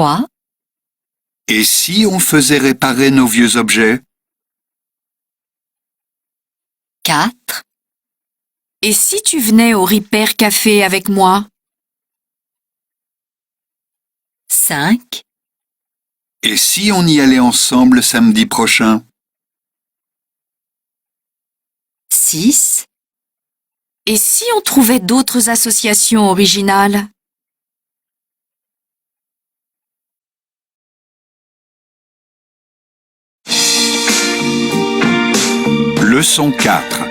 3, Et si on faisait réparer nos vieux objets? 4, Et si tu venais au Repair Café avec moi? 5, Et si on y allait ensemble samedi prochain? 6, Et si on trouvait d'autres associations originales? Leçon 4.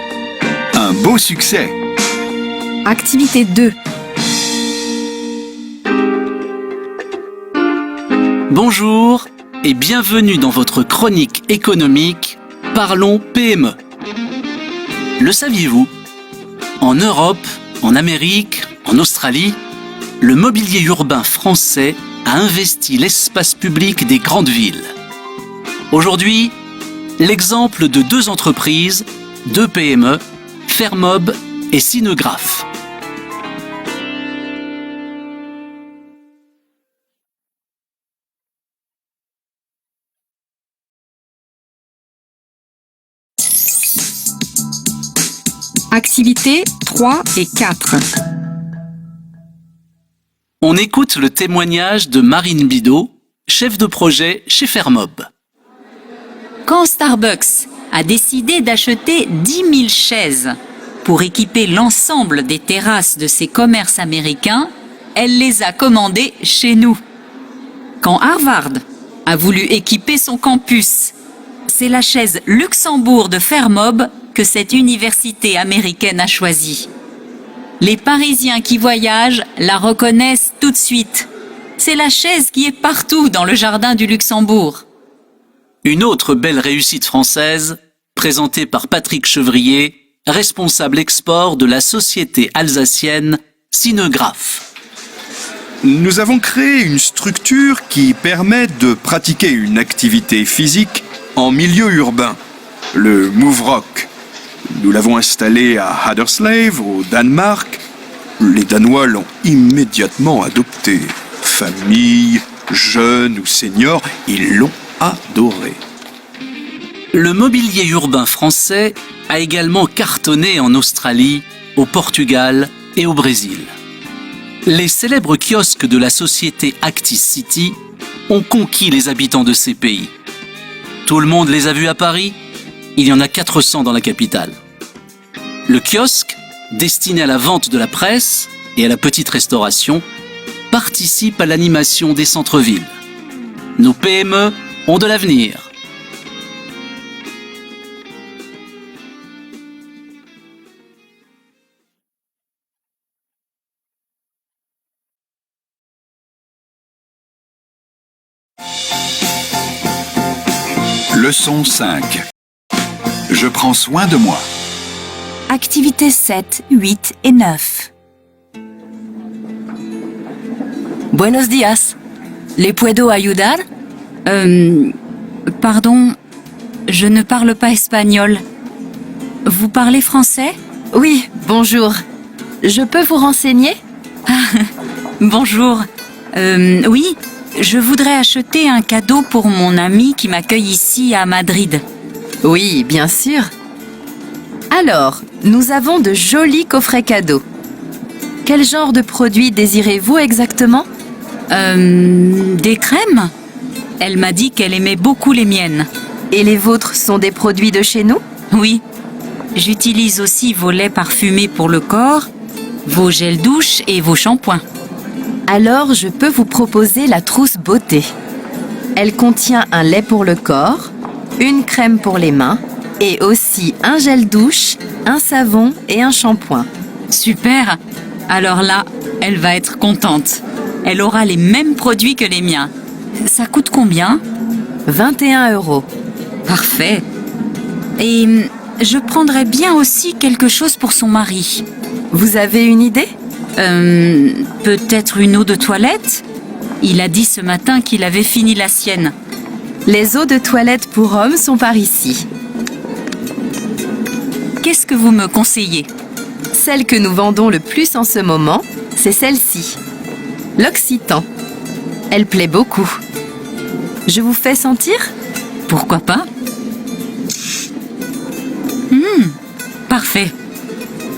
Un beau succès. Activité 2. Bonjour et bienvenue dans votre chronique économique Parlons PME. Le saviez-vous? En Europe, en Amérique, en Australie, le mobilier urbain français a investi l'espace public des grandes villes. Aujourd'hui, l'exemple de 2 entreprises, 2 PME, Fermob et Cinegraph. Activités 3 et 4. On écoute le témoignage de Marine Bidot, chef de projet chez Fermob. Quand Starbucks a décidé d'acheter 10 000 chaises pour équiper l'ensemble des terrasses de ses commerces américains, elle les a commandées chez nous. Quand Harvard a voulu équiper son campus, c'est la chaise Luxembourg de Fermob que cette université américaine a choisie. Les Parisiens qui voyagent la reconnaissent tout de suite. C'est la chaise qui est partout dans le jardin du Luxembourg. Une autre belle réussite française, présentée par Patrick Chevrier, responsable export de la société alsacienne Cinegraph. Nous avons créé une structure qui permet de pratiquer une activité physique en milieu urbain, le Move Rock. Nous l'avons installé à Haderslev, au Danemark. Les Danois l'ont immédiatement adopté. Famille, jeunes ou seniors, ils l'ont adoré. Le mobilier urbain français a également cartonné en Australie, au Portugal et au Brésil. Les célèbres kiosques de la société Actis City ont conquis les habitants de ces pays. Tout le monde les a vus à Paris? Il y en a 400 dans la capitale. Le kiosque, destiné à la vente de la presse et à la petite restauration, participe à l'animation des centres-villes. Nos PME ont de l'avenir. Leçon 5. Je prends soin de moi. activités 7, 8 et 9. Buenos días. ¿Le puedo ayudar? Pardon, je ne parle pas espagnol. Vous parlez français? Oui, bonjour. Je peux vous renseigner? Bonjour. Oui, je voudrais acheter un cadeau pour mon ami qui m'accueille ici à Madrid. Oui, bien sûr. Alors, nous avons de jolis coffrets cadeaux. Quel genre de produits désirez-vous exactement? Des crèmes? Elle m'a dit qu'elle aimait beaucoup les miennes. Et les vôtres sont des produits de chez nous? Oui. J'utilise aussi vos laits parfumés pour le corps, vos gels douche et vos shampoings. Alors, je peux vous proposer la trousse beauté. Elle contient un lait pour le corps, une crème pour les mains et aussi un gel douche, un savon et un shampoing. Super! Alors là, elle va être contente. Elle aura les mêmes produits que les miens. Ça coûte combien? 21 €. Parfait. Et je prendrais bien aussi quelque chose pour son mari. Vous avez une idée? Peut-être une eau de toilette? Il a dit ce matin qu'il avait fini la sienne. Les eaux de toilette pour hommes sont par ici. Qu'est-ce que vous me conseillez? Celle que nous vendons le plus en ce moment, c'est celle-ci. L'Occitan. Elle plaît beaucoup. Je vous fais sentir? Pourquoi pas? Parfait.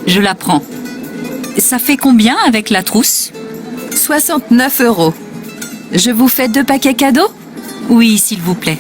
Je la prends. Ça fait combien avec la trousse? 69 €. Je vous fais 2 paquets cadeaux? Oui, s'il vous plaît.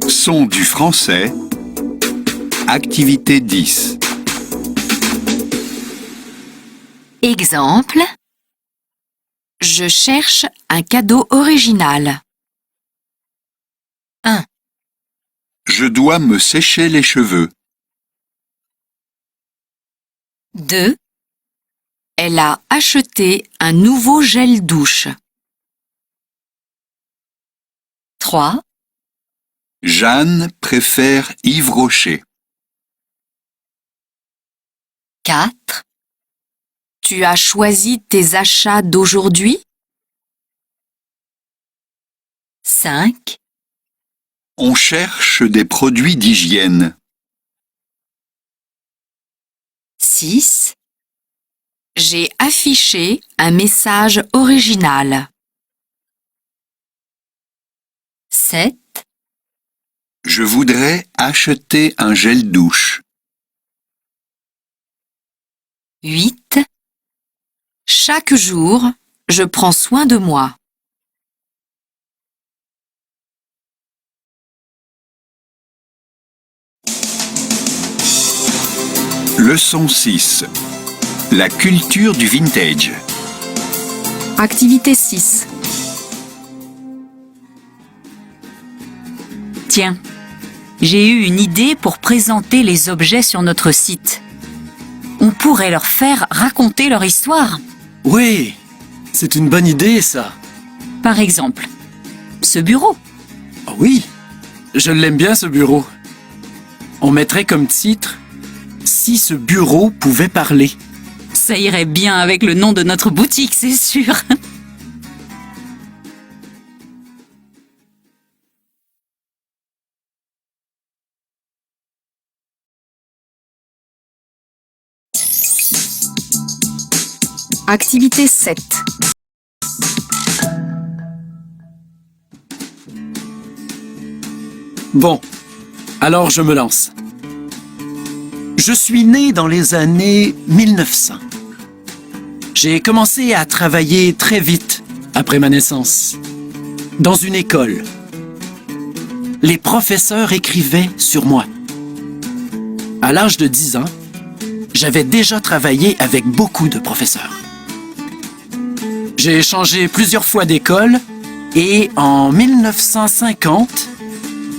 Son du français. Activité 10. Exemple. Je cherche un cadeau original. Je dois me sécher les cheveux. 2. Elle a acheté un nouveau gel douche. 3. Jeanne préfère Yves Rocher. 4. Tu as choisi tes achats d'aujourd'hui? 5. On cherche des produits d'hygiène. 6. J'ai affiché un message original. 7. Je voudrais acheter un gel douche. 8. Chaque jour, je prends soin de moi. Leçon 6. La culture du vintage. Activité 6. Tiens, j'ai eu une idée pour présenter les objets sur notre site. On pourrait leur faire raconter leur histoire. Oui, c'est une bonne idée, ça. Par exemple, ce bureau. Ah oui, je l'aime bien, ce bureau. On mettrait comme titre « Si ce bureau pouvait parler ». Ça irait bien avec le nom de notre boutique, c'est sûr. Activité 7. Bon, alors je me lance. Je suis né dans les années 1900. J'ai commencé à travailler très vite après ma naissance, dans une école. Les professeurs écrivaient sur moi. À l'âge de 10 ans, j'avais déjà travaillé avec beaucoup de professeurs. J'ai changé plusieurs fois d'école et en 1950,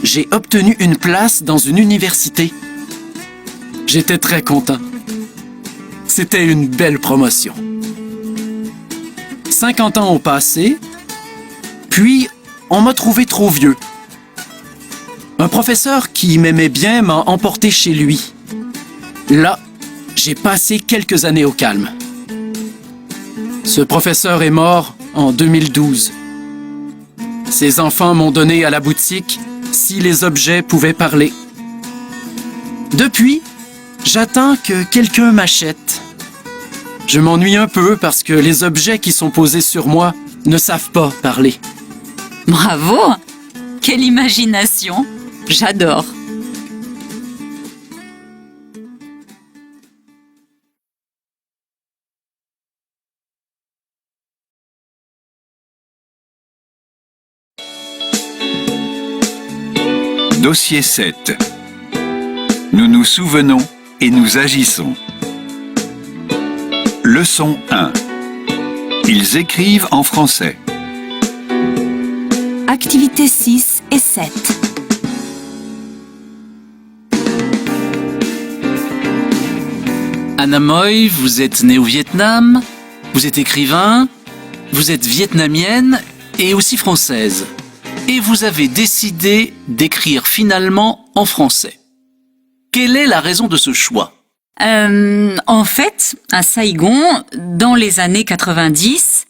j'ai obtenu une place dans une université. J'étais très content. C'était une belle promotion. 50 ans ont passé, puis on m'a trouvé trop vieux. Un professeur qui m'aimait bien m'a emporté chez lui. Là, j'ai passé quelques années au calme. Ce professeur est mort en 2012. Ses enfants m'ont donné à la boutique si les objets pouvaient parler. Depuis, j'attends que quelqu'un m'achète. Je m'ennuie un peu parce que les objets qui sont posés sur moi ne savent pas parler. Bravo! Quelle imagination! J'adore! Dossier 7. Nous nous souvenons et nous agissons. Leçon 1. Ils écrivent en français. Activités 6 et 7. Anna Moy, vous êtes née au Vietnam, vous êtes écrivain, vous êtes vietnamienne et aussi française. Et vous avez décidé d'écrire finalement en français. Quelle est la raison de ce choix ? En fait, à Saigon, dans les années 90,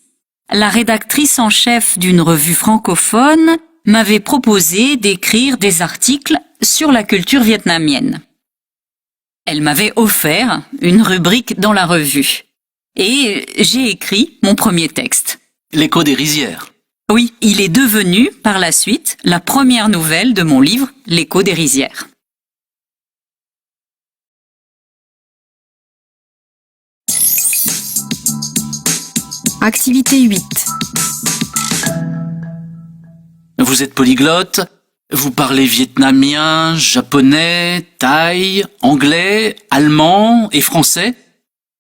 la rédactrice en chef d'une revue francophone m'avait proposé d'écrire des articles sur la culture vietnamienne. Elle m'avait offert une rubrique dans la revue. Et j'ai écrit mon premier texte. L'écho des rizières. Oui, il est devenu, par la suite, la première nouvelle de mon livre, L'écho des rizières. Activité 8. Vous êtes polyglotte, vous parlez vietnamien, japonais, thaï, anglais, allemand et français.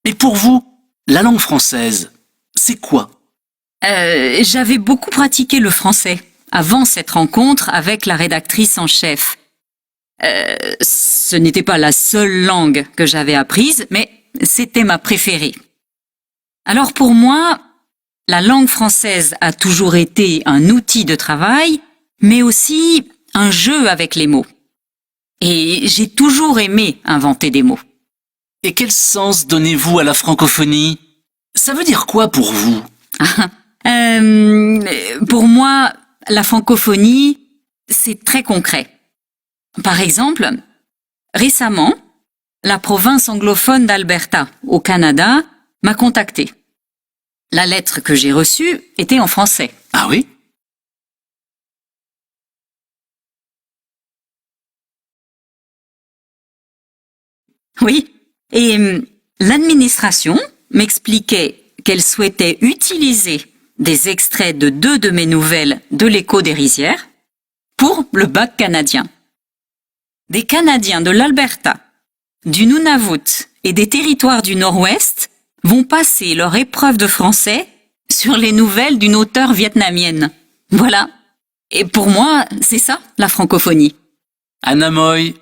Mais pour vous, la langue française, c'est quoi? J'avais beaucoup pratiqué le français avant cette rencontre avec la rédactrice en chef. Ce n'était pas la seule langue que j'avais apprise, mais c'était ma préférée. Alors pour moi, la langue française a toujours été un outil de travail, mais aussi un jeu avec les mots. Et j'ai toujours aimé inventer des mots. Et quel sens donnez-vous à la francophonie? Ça veut dire quoi pour vous? Pour moi, la francophonie, c'est très concret. Par exemple, récemment, la province anglophone d'Alberta, au Canada, m'a contacté. La lettre que j'ai reçue était en français. Ah oui? Oui, et l'administration m'expliquait qu'elle souhaitait utiliser des extraits de 2 de mes nouvelles de l'Écho des rizières pour le bac canadien. Des Canadiens de l'Alberta, du Nunavut et des territoires du Nord-Ouest vont passer leur épreuve de français sur les nouvelles d'une auteure vietnamienne. Voilà. Et pour moi, c'est ça, la francophonie. Anna Moy,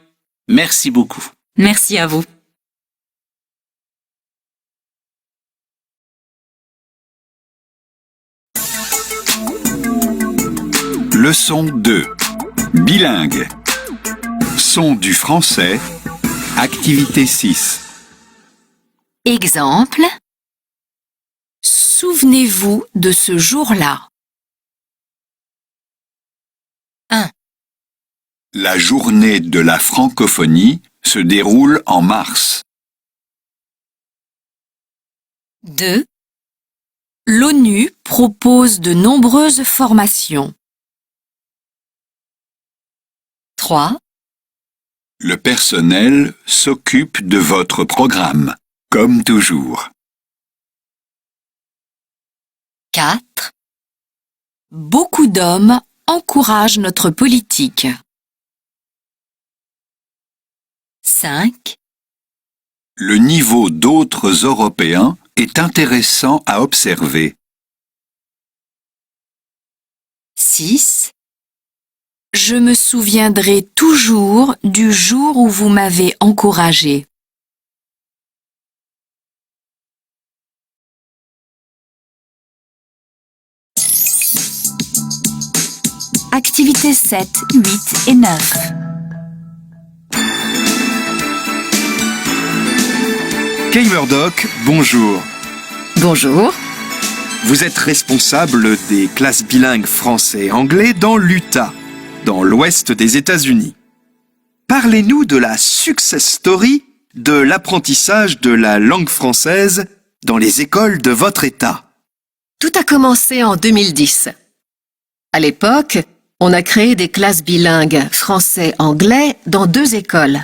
merci beaucoup. Merci à vous. Leçon 2. Bilingue. Son du français. Activité 6. Exemple. Souvenez-vous de ce jour-là. La journée de la francophonie se déroule en mars. 2. L'ONU propose de nombreuses formations. 3. Le personnel s'occupe de votre programme, comme toujours. 4. Beaucoup d'hommes encouragent notre politique. 5. Le niveau d'autres Européens est intéressant à observer. 6. Je me souviendrai toujours du jour où vous m'avez encouragé. Activités 7, 8 et 9. Kay Murdoch, bonjour. Bonjour. Vous êtes responsable des classes bilingues français et anglais dans l'Utah, dans l'ouest des États-Unis. Parlez-nous de la success story de l'apprentissage de la langue française dans les écoles de votre État. Tout a commencé en 2010. À l'époque, on a créé des classes bilingues français-anglais dans 2 écoles.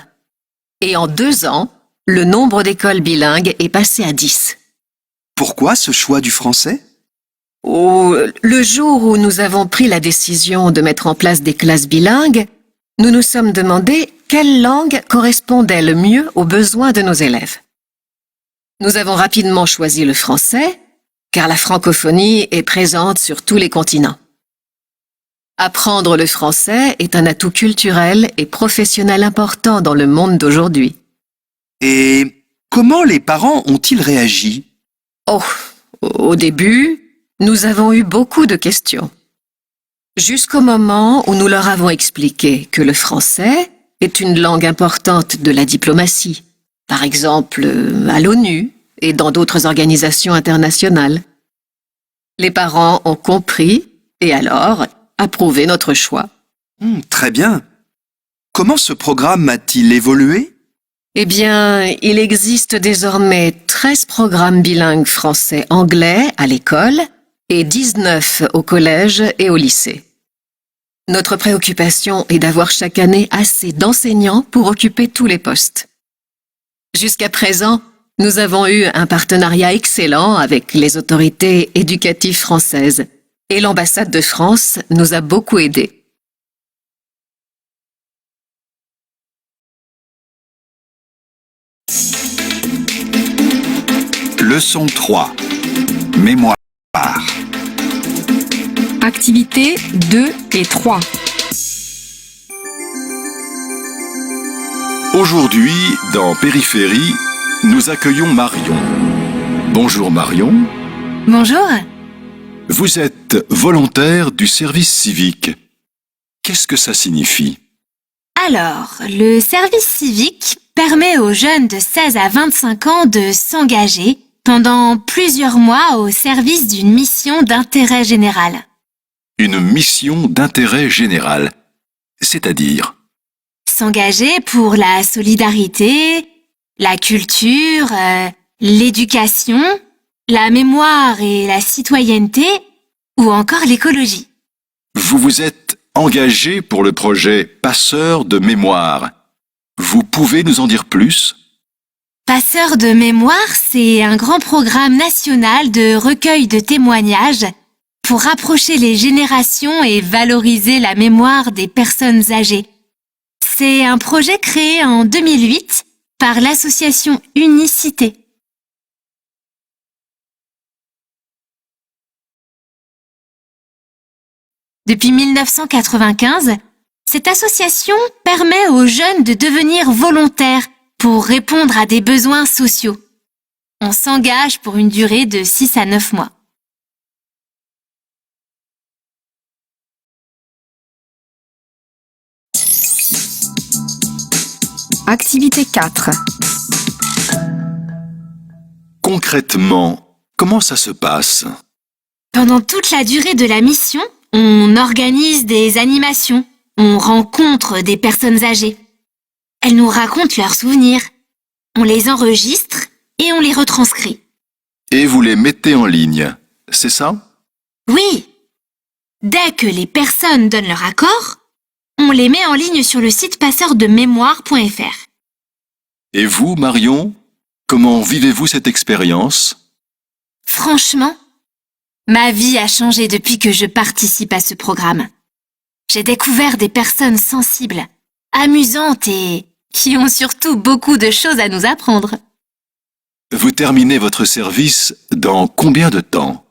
Et en 2 ans, le nombre d'écoles bilingues est passé à 10. Pourquoi ce choix du français ? Le jour où nous avons pris la décision de mettre en place des classes bilingues, nous nous sommes demandé quelle langue correspondait le mieux aux besoins de nos élèves. Nous avons rapidement choisi le français, car la francophonie est présente sur tous les continents. Apprendre le français est un atout culturel et professionnel important dans le monde d'aujourd'hui. Et comment les parents ont-ils réagi ? Au début, nous avons eu beaucoup de questions. Jusqu'au moment où nous leur avons expliqué que le français est une langue importante de la diplomatie par exemple à l'ONU et dans d'autres organisations internationales. Les parents ont compris et alors approuvé notre choix. Très bien. Comment ce programme a-t-il évolué? Eh bien, il existe désormais 13 programmes bilingues français-anglais à l'école et 19 au collège et au lycée. Notre préoccupation est d'avoir chaque année assez d'enseignants pour occuper tous les postes. Jusqu'à présent, nous avons eu un partenariat excellent avec les autorités éducatives françaises et l'ambassade de France nous a beaucoup aidés. Leçon 3. Mémoire. Activités 2 et 3. Aujourd'hui, dans Périphérie, nous accueillons Marion. Bonjour Marion. Bonjour. Vous êtes volontaire du service civique. Qu'est-ce que ça signifie? Alors, le service civique permet aux jeunes de 16 à 25 ans de s'engager pendant plusieurs mois au service d'une mission d'intérêt général. Une mission d'intérêt général, c'est-à-dire? S'engager pour la solidarité, la culture, l'éducation, la mémoire et la citoyenneté, ou encore l'écologie. Vous vous êtes engagé pour le projet Passeurs de mémoire. Vous pouvez nous en dire plus? Passeurs de mémoire, c'est un grand programme national de recueil de témoignages pour rapprocher les générations et valoriser la mémoire des personnes âgées. C'est un projet créé en 2008 par l'association Unicité. Depuis 1995, cette association permet aux jeunes de devenir volontaires pour répondre à des besoins sociaux. On s'engage pour une durée de 6 à 9 mois. Activité 4. Concrètement, comment ça se passe? Pendant toute la durée de la mission, on organise des animations, on rencontre des personnes âgées. Elles nous racontent leurs souvenirs, on les enregistre et on les retranscrit. Et vous les mettez en ligne, c'est ça? Oui! Dès que les personnes donnent leur accord, on les met en ligne sur le site passeurdemémoire.fr. Et vous, Marion, comment vivez-vous cette expérience? Franchement, ma vie a changé depuis que je participe à ce programme. J'ai découvert des personnes sensibles, amusantes et qui ont surtout beaucoup de choses à nous apprendre. Vous terminez votre service dans combien de temps?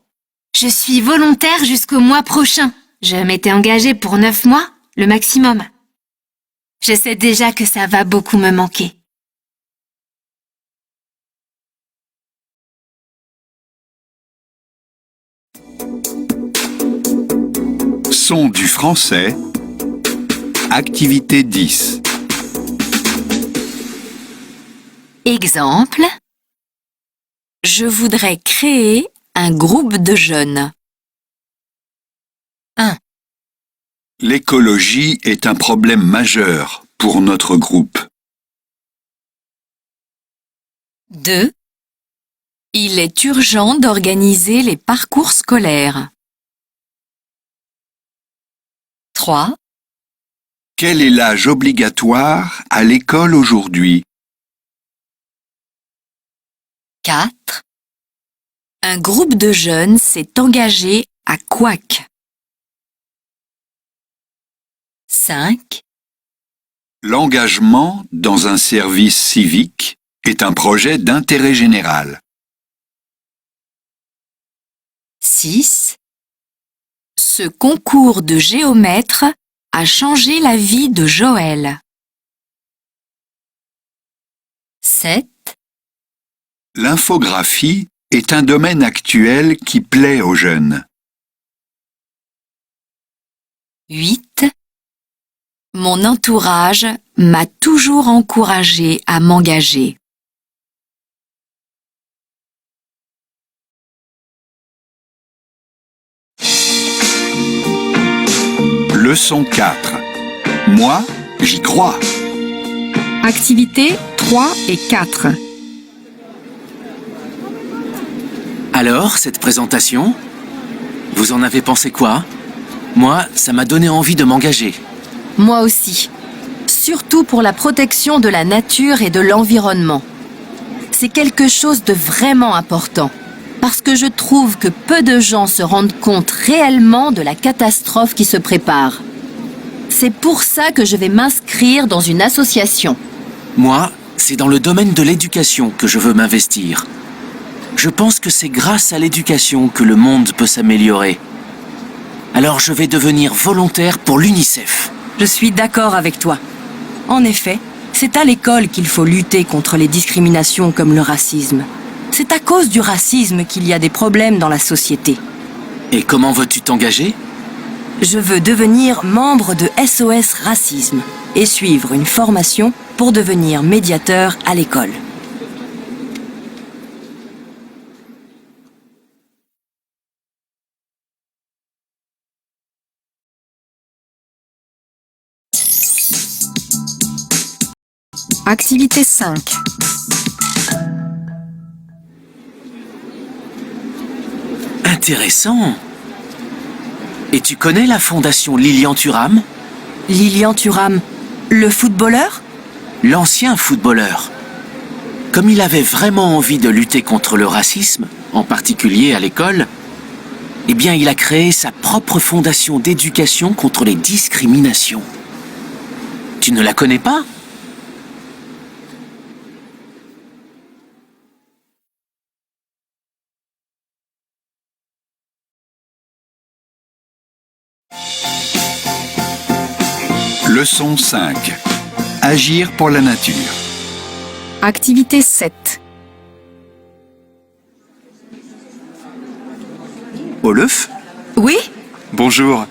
Je suis volontaire jusqu'au mois prochain. Je m'étais engagée pour 9 mois, le maximum. Je sais déjà que ça va beaucoup me manquer. Son du français. Activité 10. Exemple. Je voudrais créer un groupe de jeunes. L'écologie est un problème majeur pour notre groupe. 2. Il est urgent d'organiser les parcours scolaires. 3. Quel est l'âge obligatoire à l'école aujourd'hui? 4. Un groupe de jeunes s'est engagé à Couac. 5. L'engagement dans un service civique est un projet d'intérêt général. 6. Ce concours de géomètre a changé la vie de Joël. 7. L'infographie est un domaine actuel qui plaît aux jeunes. 8. Mon entourage m'a toujours encouragé à m'engager. Leçon 4. Moi, j'y crois. Activités 3 et 4. Alors, cette présentation, vous en avez pensé quoi? Moi, ça m'a donné envie de m'engager. Moi aussi. Surtout pour la protection de la nature et de l'environnement. C'est quelque chose de vraiment important. Parce que je trouve que peu de gens se rendent compte réellement de la catastrophe qui se prépare. C'est pour ça que je vais m'inscrire dans une association. Moi, c'est dans le domaine de l'éducation que je veux m'investir. Je pense que c'est grâce à l'éducation que le monde peut s'améliorer. Alors je vais devenir volontaire pour l'UNICEF. Je suis d'accord avec toi. En effet, c'est à l'école qu'il faut lutter contre les discriminations comme le racisme. C'est à cause du racisme qu'il y a des problèmes dans la société. Et comment veux-tu t'engager? Je veux devenir membre de SOS Racisme et suivre une formation pour devenir médiateur à l'école. Activité 5. Intéressant. Et tu connais la fondation Lilian Thuram? Lilian Thuram, le footballeur? L'ancien footballeur. Comme il avait vraiment envie de lutter contre le racisme, en particulier à l'école, eh bien il a créé sa propre fondation d'éducation contre les discriminations. Tu ne la connais pas? Leçon 5. Agir pour la nature. Activité 7. Olaf? Oui? Bonjour,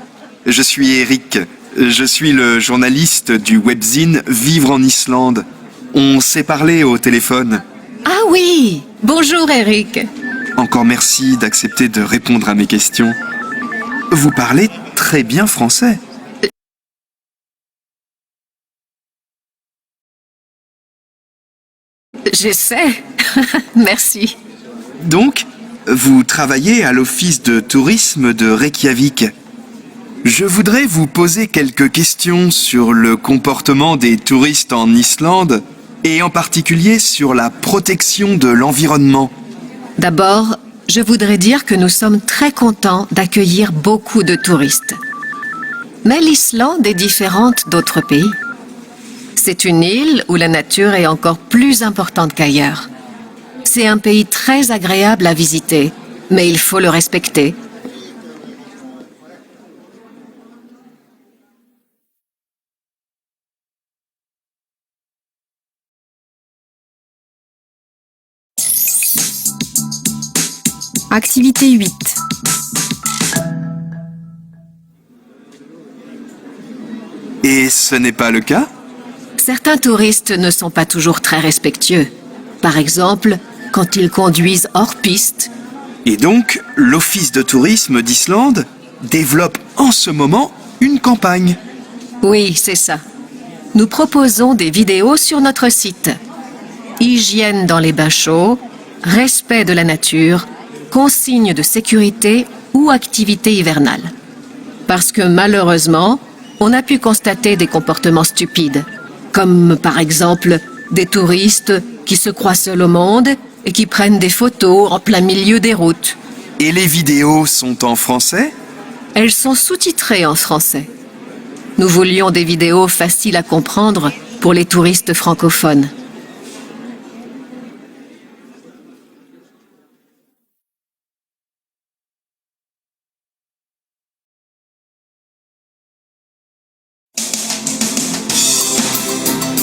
je suis Eric. Je suis le journaliste du webzine Vivre en Islande. On s'est parlé au téléphone. Ah oui! Bonjour Eric. Encore merci d'accepter de répondre à mes questions. Vous parlez très bien français. J'essaie. Merci. Donc, vous travaillez à l'office de tourisme de Reykjavik. Je voudrais vous poser quelques questions sur le comportement des touristes en Islande et en particulier sur la protection de l'environnement. D'abord, je voudrais dire que nous sommes très contents d'accueillir beaucoup de touristes. Mais l'Islande est différente d'autres pays. C'est une île où la nature est encore plus importante qu'ailleurs. C'est un pays très agréable à visiter, mais il faut le respecter. Activité 8. Et ce n'est pas le cas ? Certains touristes ne sont pas toujours très respectueux. Par exemple, quand ils conduisent hors piste. Et donc, l'Office de tourisme d'Islande développe en ce moment une campagne. Oui, c'est ça. Nous proposons des vidéos sur notre site. Hygiène dans les bains chauds, respect de la nature, consignes de sécurité ou activités hivernales. Parce que malheureusement, on a pu constater des comportements stupides, comme par exemple des touristes qui se croient seuls au monde et qui prennent des photos en plein milieu des routes. Et les vidéos sont en français ? Elles sont sous-titrées en français. Nous voulions des vidéos faciles à comprendre pour les touristes francophones.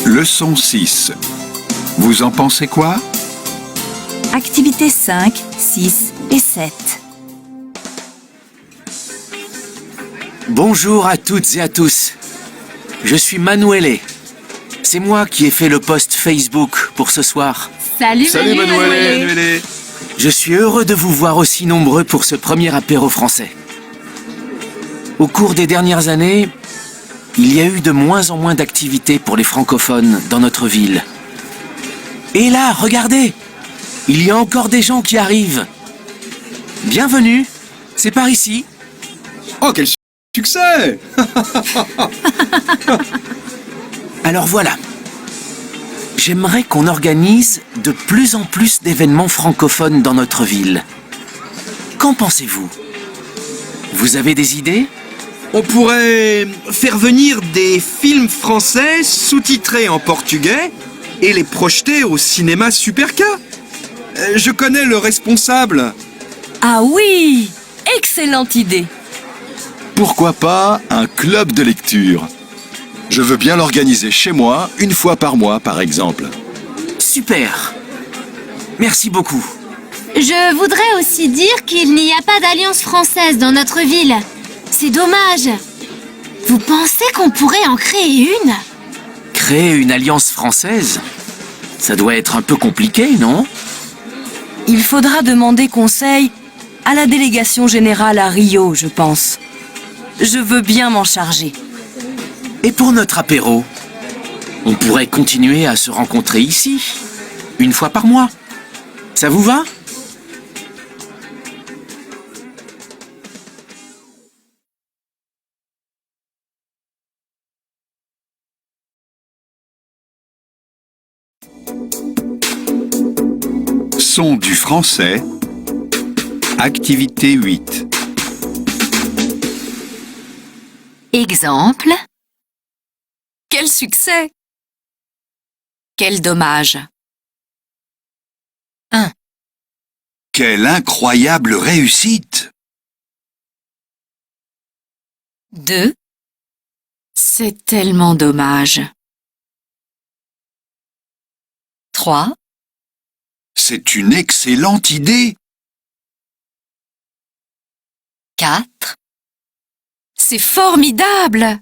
Leçon 6. Vous en pensez quoi? Activités 5, 6 et 7. Bonjour à toutes et à tous. Je suis Manuele. C'est moi qui ai fait le post Facebook pour ce soir. Salut Manuele. Je suis heureux de vous voir aussi nombreux pour ce premier apéro français. Au cours des dernières années, il y a eu de moins en moins d'activités pour les francophones dans notre ville. Et là, regardez, il y a encore des gens qui arrivent. Bienvenue, c'est par ici. Oh, quel succès! Alors voilà, j'aimerais qu'on organise de plus en plus d'événements francophones dans notre ville. Qu'en pensez-vous? Vous avez des idées? On pourrait faire venir des films français sous-titrés en portugais et les projeter au cinéma Super K. Je connais le responsable. Ah oui! Excellente idée! Pourquoi pas un club de lecture? Je veux bien l'organiser chez moi, une fois par mois par exemple. Super! Merci beaucoup. Je voudrais aussi dire qu'il n'y a pas d'alliance française dans notre ville. C'est dommage. Vous pensez qu'on pourrait en créer une? Créer une alliance française? Ça doit être un peu compliqué, non? Il faudra demander conseil à la délégation générale à Rio, je pense. Je veux bien m'en charger. Et pour notre apéro? On pourrait continuer à se rencontrer ici, une fois par mois. Ça vous va? Son du français. Activité 8. Exemple. Quel succès! Quel dommage! Quelle incroyable réussite! 2. C'est tellement dommage. 3. C'est une excellente idée! 4. C'est formidable!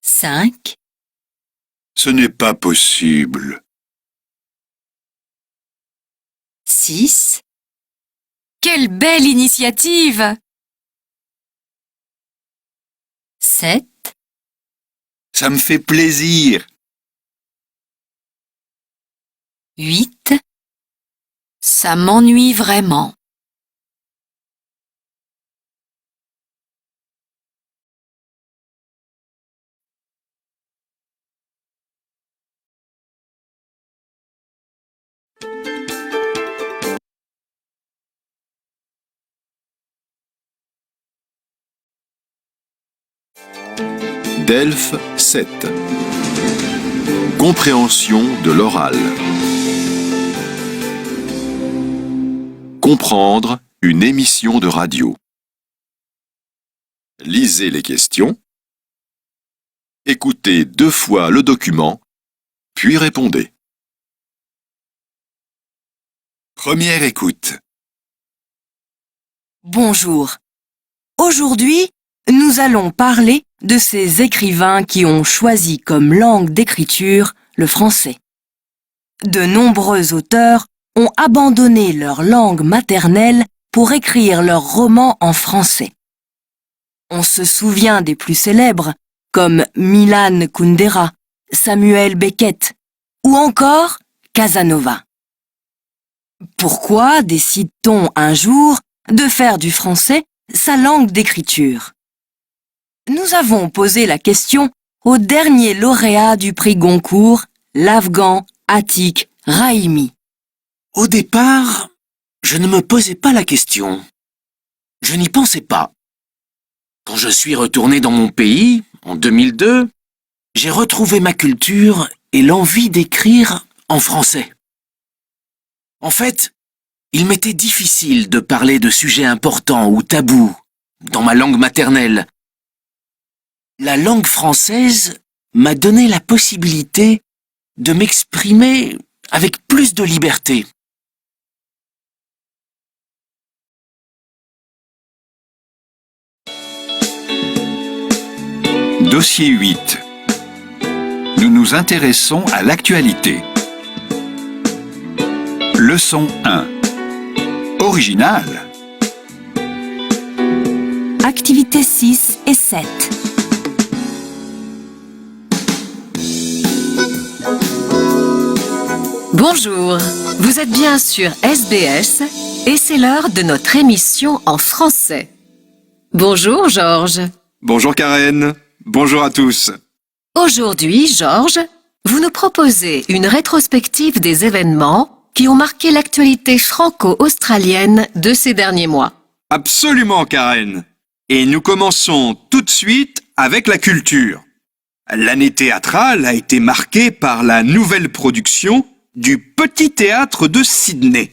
5. Ce n'est pas possible. 6. Quelle belle initiative! 7. Ça me fait plaisir. 8. Ça m'ennuie vraiment. Delphes 7. Compréhension de l'oral. Comprendre une émission de radio. Lisez les questions. Écoutez 2 fois le document, puis répondez. Première écoute. Bonjour. Aujourd'hui, nous allons parler de ces écrivains qui ont choisi comme langue d'écriture le français. De nombreux auteurs ont abandonné leur langue maternelle pour écrire leurs romans en français. On se souvient des plus célèbres, comme Milan Kundera, Samuel Beckett ou encore Casanova. Pourquoi décide-t-on un jour de faire du français sa langue d'écriture? Nous avons posé la question au dernier lauréat du prix Goncourt, l'Afghan Atik Rahimi. Au départ, je ne me posais pas la question. Je n'y pensais pas. Quand je suis retourné dans mon pays, en 2002, j'ai retrouvé ma culture et l'envie d'écrire en français. En fait, il m'était difficile de parler de sujets importants ou tabous dans ma langue maternelle. La langue française m'a donné la possibilité de m'exprimer avec plus de liberté. Dossier 8. Nous nous intéressons à l'actualité. Leçon 1. Original. Activité activités 6 et 7. Bonjour, vous êtes bien sur SBS et c'est l'heure de notre émission en français. Bonjour Georges. Bonjour Karen. Bonjour à tous. Aujourd'hui, Georges, vous nous proposez une rétrospective des événements qui ont marqué l'actualité franco-australienne de ces derniers mois. Absolument Karen. Et nous commençons tout de suite avec la culture. L'année théâtrale a été marquée par la nouvelle production du Petit Théâtre de Sydney.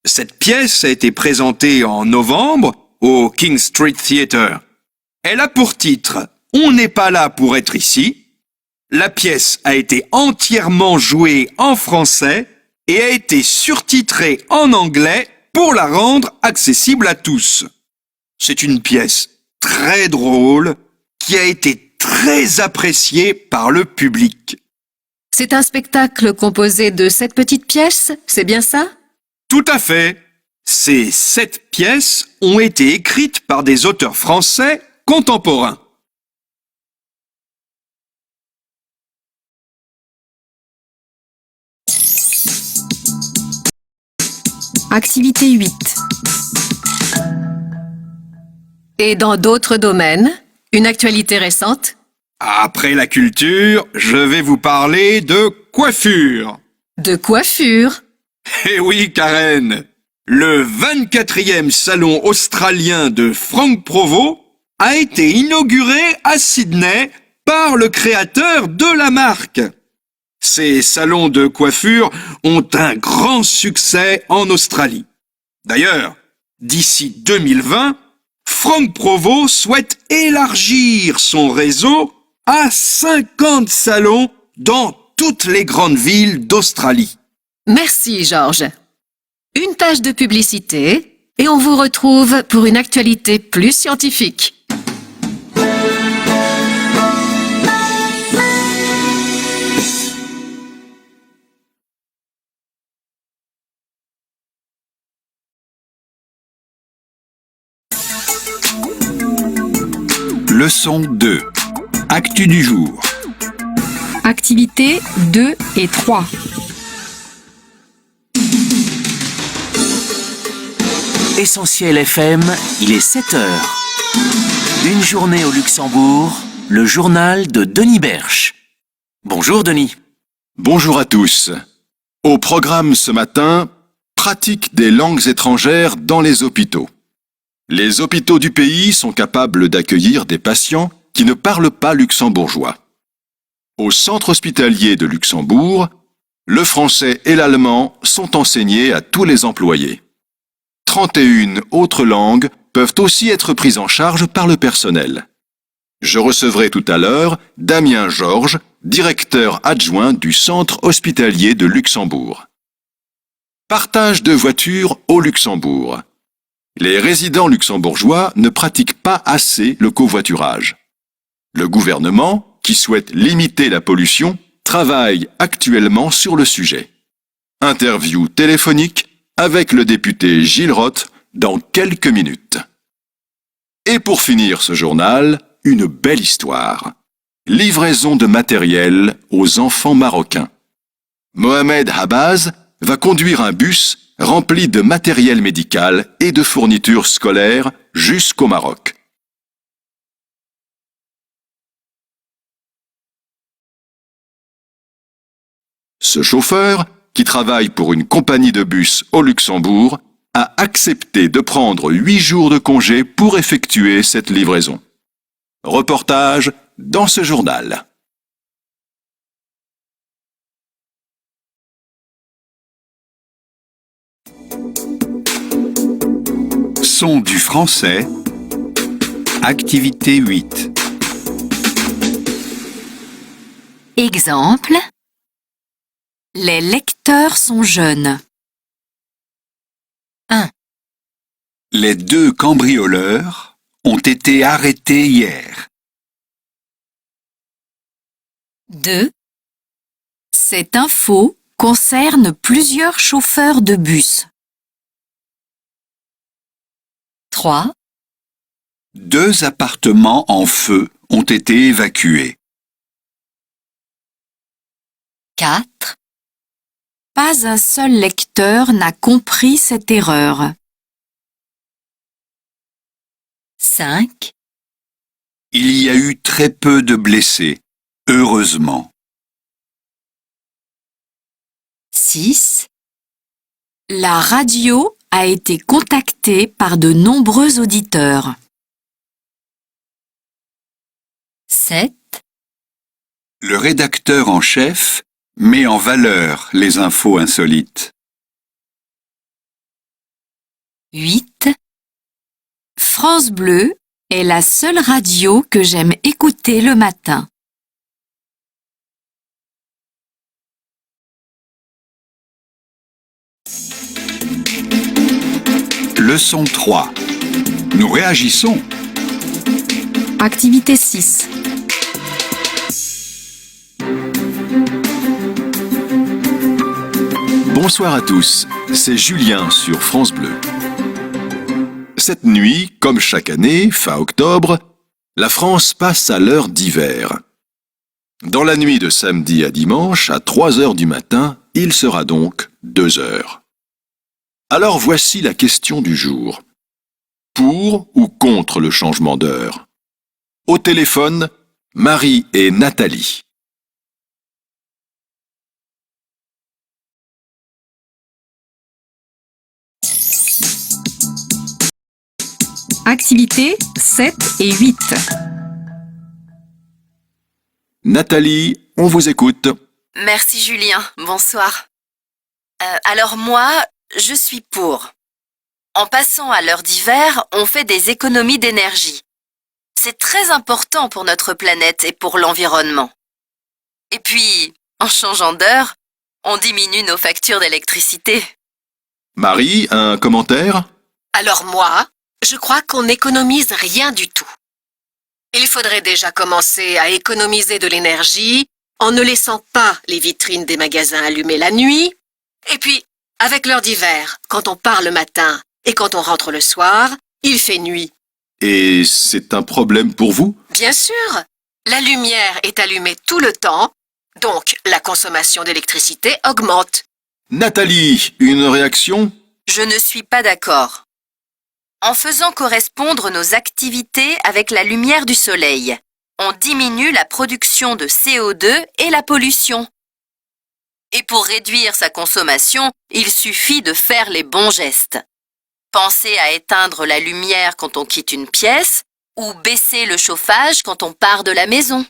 Cette pièce a été présentée en novembre au King Street Theatre. Elle a pour titre « On n'est pas là pour être ici ». La pièce a été entièrement jouée en français et a été surtitrée en anglais pour la rendre accessible à tous. C'est une pièce très drôle qui a été très appréciée par le public. C'est un spectacle composé de 7 petites pièces, c'est bien ça? Tout à fait. Ces 7 pièces ont été écrites par des auteurs français contemporains. Activité 8. Et dans d'autres domaines, une actualité récente? Après la culture, je vais vous parler de coiffure. De coiffure? Eh oui, Karen. Le 24e salon australien de Frank Provost a été inauguré à Sydney par le créateur de la marque. Ces salons de coiffure ont un grand succès en Australie. D'ailleurs, d'ici 2020, Frank Provost souhaite élargir son réseau à 50 salons dans toutes les grandes villes d'Australie. Merci Georges. Une tâche de publicité et on vous retrouve pour une actualité plus scientifique. Leçon 2. Actu du jour. Activités 2 et 3. Essentiel FM, il est 7 heures. Une journée au Luxembourg, le journal de Denis Berche. Bonjour Denis. Bonjour à tous. Au programme ce matin, pratique des langues étrangères dans les hôpitaux. Les hôpitaux du pays sont capables d'accueillir des patients qui ne parlent pas luxembourgeois. Au centre hospitalier de Luxembourg, le français et l'allemand sont enseignés à tous les employés. 31 autres langues peuvent aussi être prises en charge par le personnel. Je recevrai tout à l'heure Damien Georges, directeur adjoint du centre hospitalier de Luxembourg. Partage de voitures au Luxembourg. Les résidents luxembourgeois ne pratiquent pas assez le covoiturage. Le gouvernement, qui souhaite limiter la pollution, travaille actuellement sur le sujet. Interview téléphonique avec le député Gilles Roth dans quelques minutes. Et pour finir ce journal, une belle histoire. Livraison de matériel aux enfants marocains. Mohamed Habaz va conduire un bus rempli de matériel médical et de fournitures scolaires jusqu'au Maroc. Ce chauffeur, qui travaille pour une compagnie de bus au Luxembourg, a accepté de prendre 8 jours de congé pour effectuer cette livraison. Reportage dans ce journal. Son du français. Activité 8. Exemple. Les lecteurs sont jeunes. Les 2 cambrioleurs ont été arrêtés hier. 2. Cette info concerne plusieurs chauffeurs de bus. 3. 2 appartements en feu ont été évacués. 4. Pas un seul lecteur n'a compris cette erreur. 5. Il y a eu très peu de blessés, heureusement. 6. La radio a été contactée par de nombreux auditeurs. 7. Le rédacteur en chef met en valeur les infos insolites. 8. France Bleu est la seule radio que j'aime écouter le matin. Leçon 3. Nous réagissons. Activité 6. Bonsoir à tous, c'est Julien sur France Bleu. Cette nuit, comme chaque année, fin octobre, la France passe à l'heure d'hiver. Dans la nuit de samedi à dimanche, à 3 heures du matin, il sera donc 2 heures. Alors voici la question du jour. Pour ou contre le changement d'heure? Au téléphone, Marie et Nathalie. Activités 7 et 8. Nathalie, on vous écoute. Merci Julien, bonsoir. Alors moi, je suis pour. En passant à l'heure d'hiver, on fait des économies d'énergie. C'est très important pour notre planète et pour l'environnement. Et puis, en changeant d'heure, on diminue nos factures d'électricité. Marie, un commentaire? Alors moi, je crois qu'on n'économise rien du tout. Il faudrait déjà commencer à économiser de l'énergie en ne laissant pas les vitrines des magasins allumées la nuit. Et puis, avec l'heure d'hiver, quand on part le matin et quand on rentre le soir, il fait nuit. Et c'est un problème pour vous? Bien sûr, la lumière est allumée tout le temps, donc la consommation d'électricité augmente. Nathalie, une réaction? Je ne suis pas d'accord. En faisant correspondre nos activités avec la lumière du soleil, on diminue la production de CO2 et la pollution. Et pour réduire sa consommation, il suffit de faire les bons gestes. Pensez à éteindre la lumière quand on quitte une pièce ou baisser le chauffage quand on part de la maison.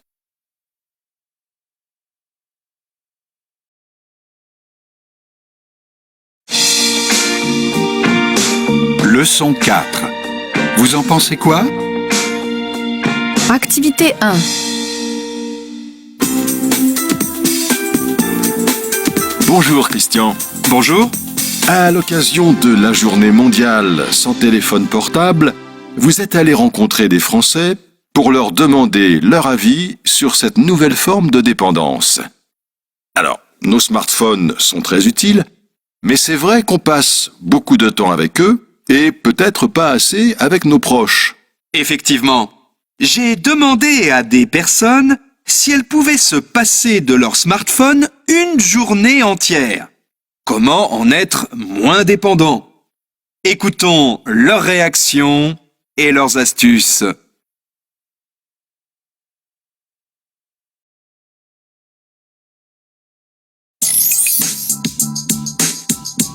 Leçon 4. Vous en pensez quoi? Activité 1. Bonjour Christian. Bonjour. À l'occasion de la journée mondiale sans téléphone portable, vous êtes allé rencontrer des Français pour leur demander leur avis sur cette nouvelle forme de dépendance. Alors, nos smartphones sont très utiles, mais c'est vrai qu'on passe beaucoup de temps avec eux et peut-être pas assez avec nos proches. Effectivement. J'ai demandé à des personnes si elles pouvaient se passer de leur smartphone une journée entière. Comment en être moins dépendant? Écoutons leurs réactions et leurs astuces.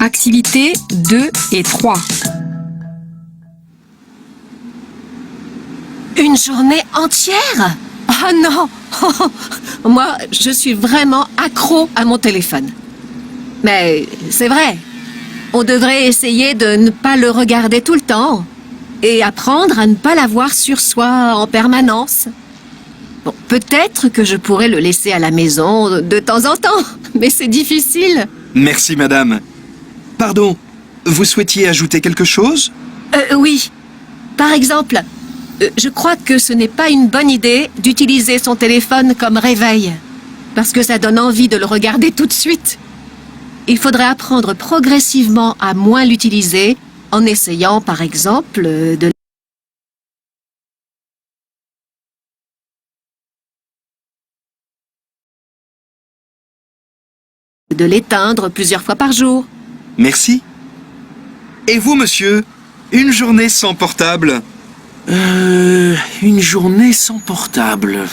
Activités 2 et 3. Une journée entière? Ah non! Moi, je suis vraiment accro à mon téléphone. Mais c'est vrai, on devrait essayer de ne pas le regarder tout le temps et apprendre à ne pas l'avoir sur soi en permanence. Bon, peut-être que je pourrais le laisser à la maison de temps en temps, mais c'est difficile. Merci madame. Pardon, vous souhaitiez ajouter quelque chose? Oui. Par exemple, je crois que ce n'est pas une bonne idée d'utiliser son téléphone comme réveil, parce que ça donne envie de le regarder tout de suite. Il faudrait apprendre progressivement à moins l'utiliser en essayant, par exemple, de de l'éteindre plusieurs fois par jour. Merci. Et vous, monsieur? Une journée sans portable? Une journée sans portable.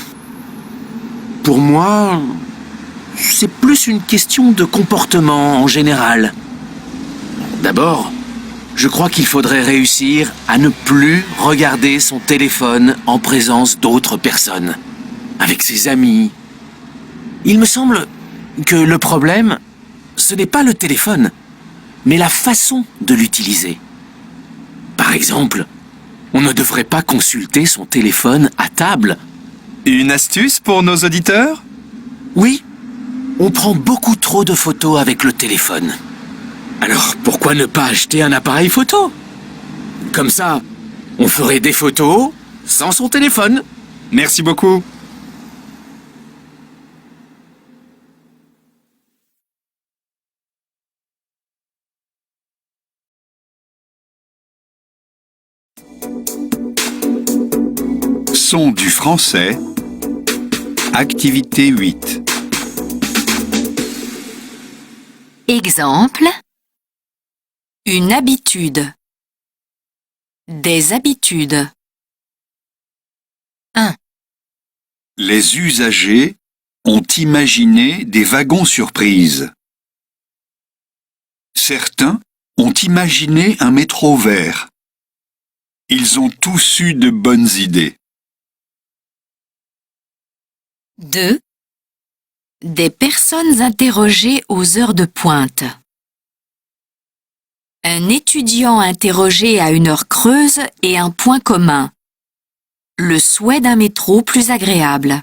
Pour moi, c'est plus une question de comportement en général. D'abord, je crois qu'il faudrait réussir à ne plus regarder son téléphone en présence d'autres personnes, avec ses amis. Il me semble que le problème, ce n'est pas le téléphone, mais la façon de l'utiliser. Par exemple, on ne devrait pas consulter son téléphone à table. Une astuce pour nos auditeurs? Oui, on prend beaucoup trop de photos avec le téléphone. Alors pourquoi ne pas acheter un appareil photo? Comme ça, on ferait des photos sans son téléphone. Merci beaucoup. Son du français. Activité 8. Exemple. Une habitude. Des habitudes. 1. Les usagers ont imaginé des wagons surprises. Certains ont imaginé un métro vert. Ils ont tous eu de bonnes idées. 2. Des personnes interrogées aux heures de pointe. Un étudiant interrogé à une heure creuse et un point commun. Le souhait d'un métro plus agréable.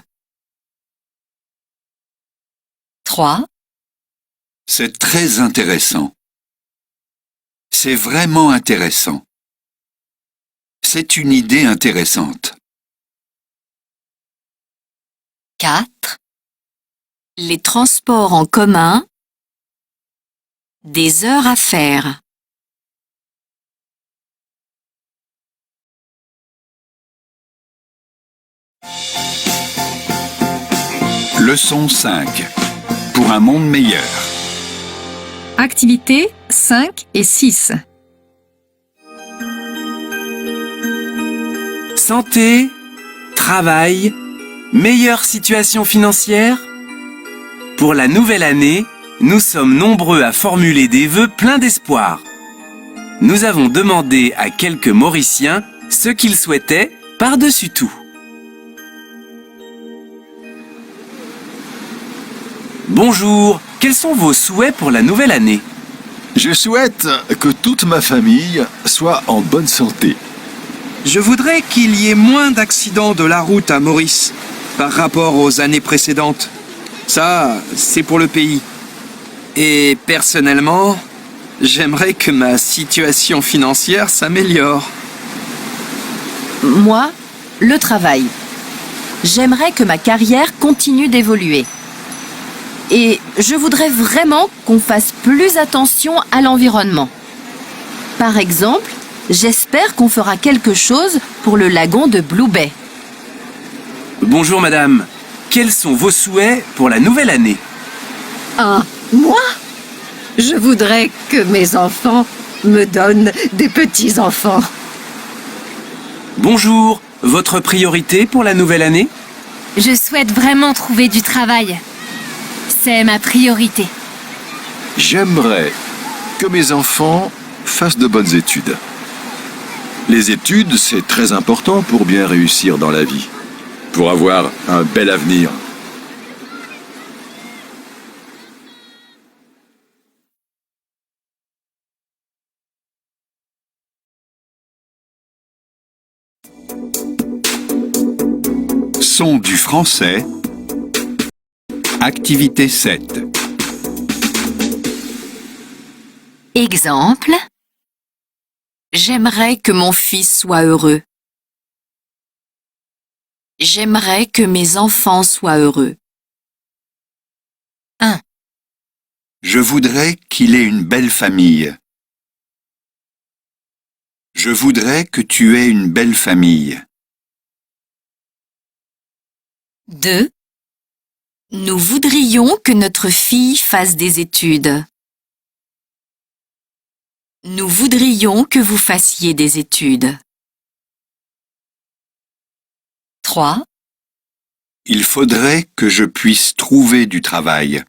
3. C'est très intéressant. C'est vraiment intéressant. C'est une idée intéressante. 4. Les transports en commun. Des heures à faire. Leçon 5. Pour un monde meilleur. Activités 5 et 6. Santé, travail, meilleure situation financière. Pour la nouvelle année, nous sommes nombreux à formuler des vœux pleins d'espoir. Nous avons demandé à quelques Mauriciens ce qu'ils souhaitaient par-dessus tout. Bonjour, quels sont vos souhaits pour la nouvelle année? Je souhaite que toute ma famille soit en bonne santé. Je voudrais qu'il y ait moins d'accidents de la route à Maurice par rapport aux années précédentes. Ça, c'est pour le pays. Et personnellement, j'aimerais que ma situation financière s'améliore. Moi, le travail. J'aimerais que ma carrière continue d'évoluer. Et je voudrais vraiment qu'on fasse plus attention à l'environnement. Par exemple, j'espère qu'on fera quelque chose pour le lagon de Blue Bay. Bonjour madame, quels sont vos souhaits pour la nouvelle année? Ah, moi? Je voudrais que mes enfants me donnent des petits-enfants. Bonjour, votre priorité pour la nouvelle année? Je souhaite vraiment trouver du travail. C'est ma priorité. J'aimerais que mes enfants fassent de bonnes études. Les études, c'est très important pour bien réussir dans la vie, pour avoir un bel avenir. Son du français. Activité 7. Exemple. J'aimerais que mon fils soit heureux. J'aimerais que mes enfants soient heureux. 1. Je voudrais qu'il ait une belle famille. Je voudrais que tu aies une belle famille. 2. Nous voudrions que notre fille fasse des études. Nous voudrions que vous fassiez des études. 3. Il faudrait que je puisse trouver du travail.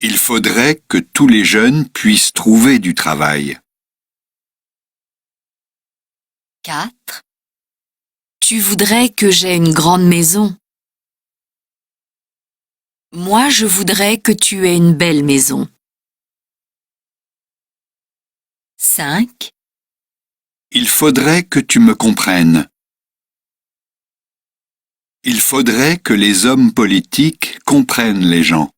Il faudrait que tous les jeunes puissent trouver du travail. 4. Tu voudrais que j'aie une grande maison. Moi, je voudrais que tu aies une belle maison. 5. Il faudrait que tu me comprennes. Il faudrait que les hommes politiques comprennent les gens.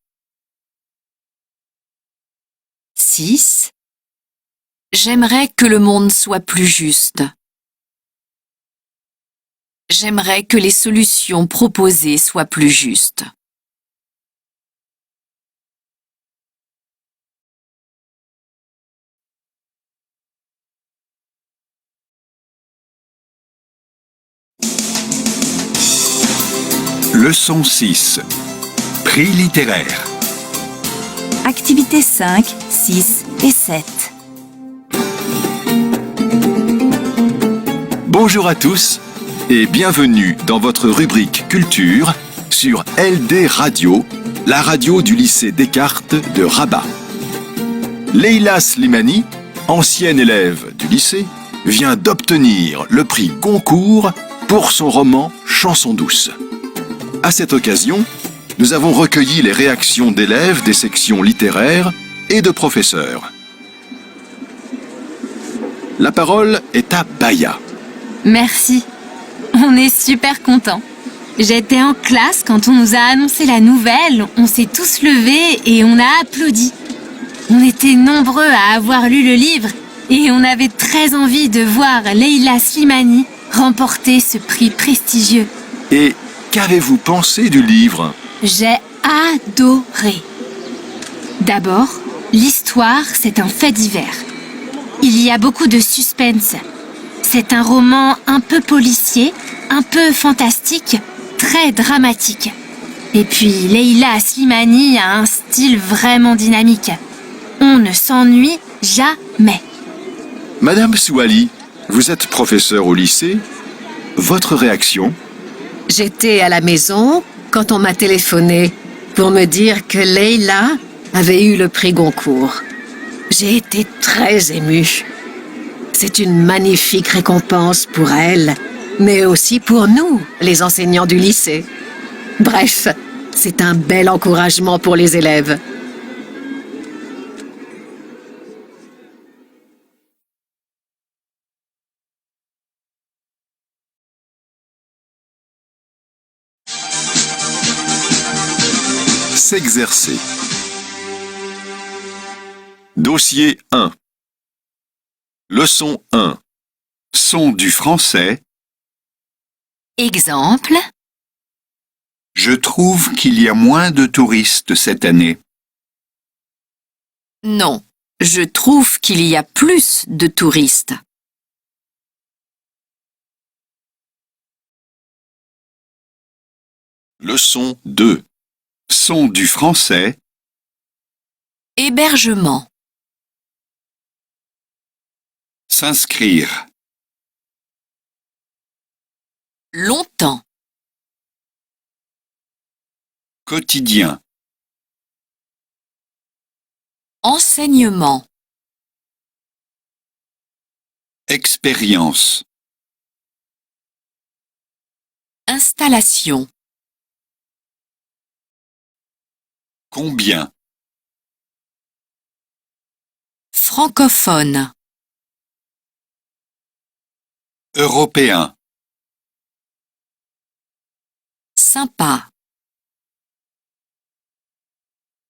6. J'aimerais que le monde soit plus juste. J'aimerais que les solutions proposées soient plus justes. Leçon 6. Prix littéraire. Activités 5, 6 et 7. Bonjour à tous et bienvenue dans votre rubrique Culture sur LD Radio, la radio du lycée Descartes de Rabat. Leïla Slimani, ancienne élève du lycée, vient d'obtenir le prix Goncourt pour son roman Chanson douce. À cette occasion, nous avons recueilli les réactions d'élèves des sections littéraires et de professeurs. La parole est à Baya. Merci. On est super contents. J'étais en classe quand on nous a annoncé la nouvelle, on s'est tous levés et on a applaudi. On était nombreux à avoir lu le livre et on avait très envie de voir Leïla Slimani remporter ce prix prestigieux. Et qu'avez-vous pensé du livre ? J'ai adoré. D'abord, l'histoire, c'est un fait divers. Il y a beaucoup de suspense. C'est un roman un peu policier, un peu fantastique, très dramatique. Et puis, Leïla Slimani a un style vraiment dynamique. On ne s'ennuie jamais. Madame Souali, vous êtes professeure au lycée. Votre réaction ? J'étais à la maison quand on m'a téléphoné pour me dire que Leïla avait eu le prix Goncourt. J'ai été très émue. C'est une magnifique récompense pour elle, mais aussi pour nous, les enseignants du lycée. Bref, c'est un bel encouragement pour les élèves. S'exercer. Dossier 1. Leçon 1. Son du français. Exemple. Je trouve qu'il y a moins de touristes cette année. Non, je trouve qu'il y a plus de touristes. Leçon 2. Son du français. Hébergement. S'inscrire. Longtemps. Quotidien. Enseignement. Expérience. Installation. Combien? Francophone. Européen. Sympa.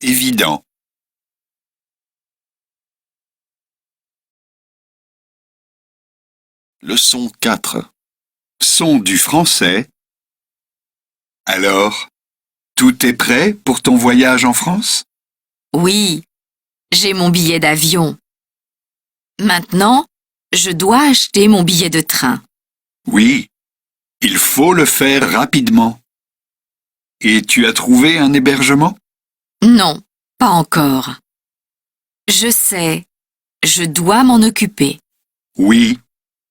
Évident. Leçon 4. Son du français. Alors, tout est prêt pour ton voyage en France? Oui, j'ai mon billet d'avion. Maintenant, je dois acheter mon billet de train. Oui, il faut le faire rapidement. Et tu as trouvé un hébergement? Non, pas encore. Je sais, je dois m'en occuper. Oui,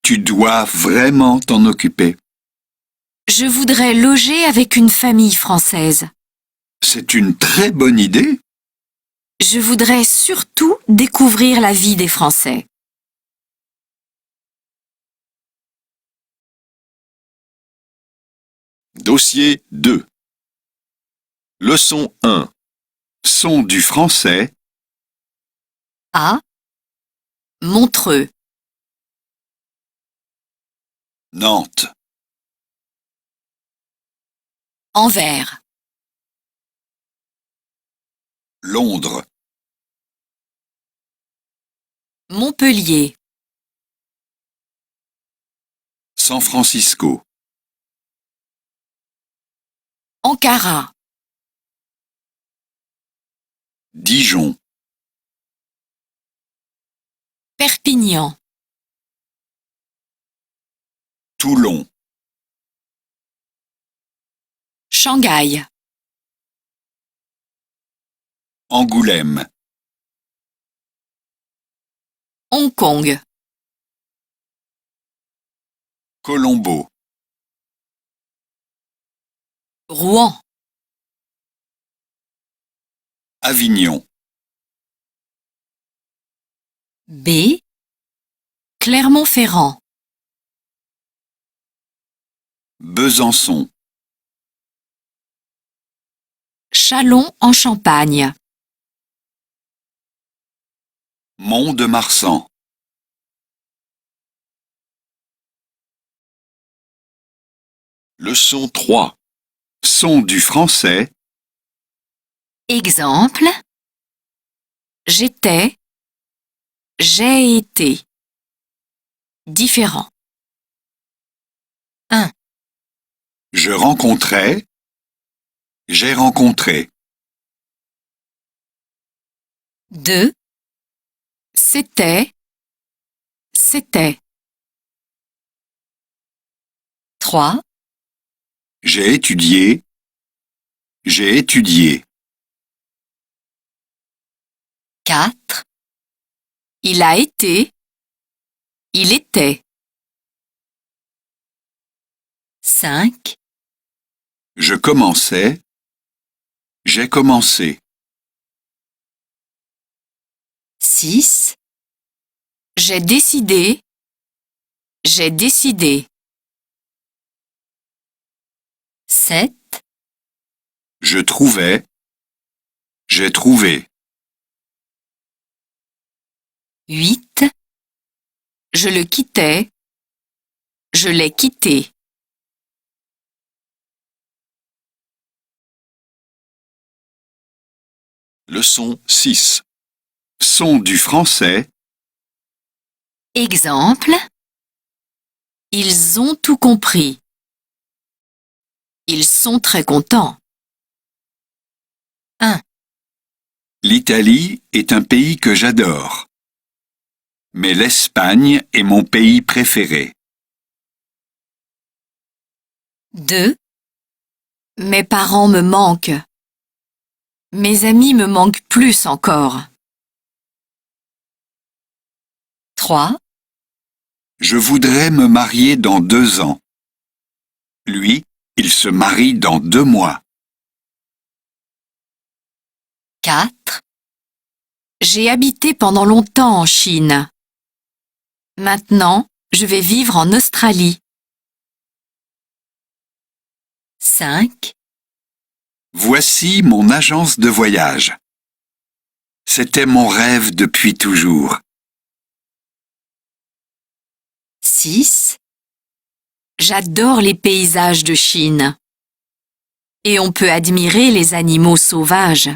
tu dois vraiment t'en occuper. Je voudrais loger avec une famille française. C'est une très bonne idée. Je voudrais surtout découvrir la vie des Français. Dossier 2. Leçon 1. Son du français. A. Montreux. Nantes. Anvers. Londres. Montpellier. San Francisco. Ankara. Dijon. Perpignan. Toulon. Shanghai. Angoulême. Hong Kong. Colombo. Rouen. Avignon. B. Clermont-Ferrand. Besançon. Châlons en Champagne. Mont-de-Marsan. Leçon 3. Son du français. Exemple. J'étais. J'ai été. Différent. Je rencontrais. J'ai rencontré. 2. C'était. C'était. 3. J'ai étudié. J'ai étudié. 4. Il a été. Il était. 5. Je commençais. J'ai commencé. 6. J'ai décidé. J'ai décidé. 7. Je trouvais. J'ai trouvé. 8. Je le quittais. Je l'ai quitté. Leçon 6. Son du français. Exemple. Ils ont tout compris. Ils sont très contents. L'Italie est un pays que j'adore. Mais l'Espagne est mon pays préféré. 2. Mes parents me manquent. Mes amis me manquent plus encore. 3. Je voudrais me marier dans 2 ans. Lui, il se marie dans 2 mois. 4. J'ai habité pendant longtemps en Chine. Maintenant, je vais vivre en Australie. 5. Voici mon agence de voyage. C'était mon rêve depuis toujours. 6. J'adore les paysages de Chine. Et on peut admirer les animaux sauvages.